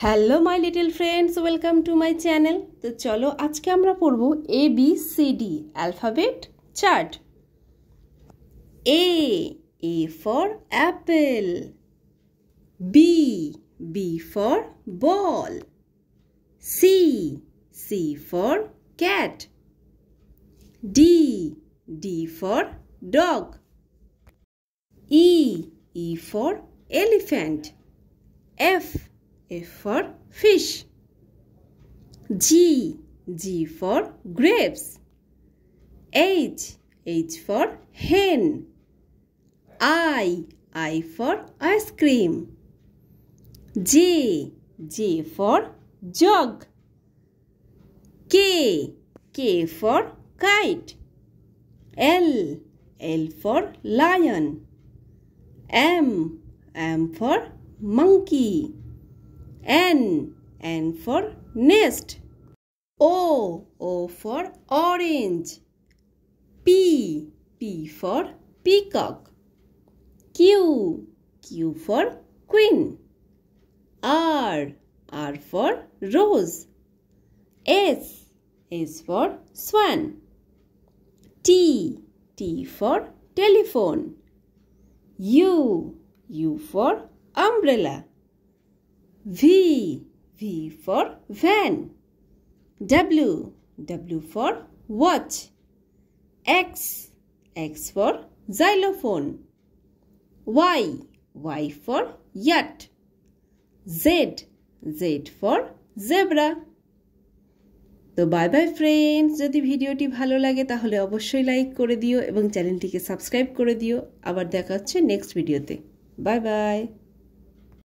Hello my little friends, welcome to my channel. তো চলো আজকে আমরা পড়ব ABCD alphabet chart. A for Apple, B for ball, C for cat, D for dog, E for elephant, F for fish, G for grapes, H for hen, I for ice cream, J for jug, K for kite, L for lion, M for monkey, N for nest, O for orange, P for peacock, Q for queen, R for rose, S for swan, T for telephone, U for umbrella, V for van, W for watch, X for xylophone, Y for yacht, Z for zebra। তো bye bye friends, যদি ভিডিওটি ভালো লাগে তাহলে অবশ্যই like করে দিও এবং চ্যানেলটিকে সাবস্ক্রাইব করে দিও। আবার দেখা হচ্ছে নেক্সট ভিডিওতে। Bye bye.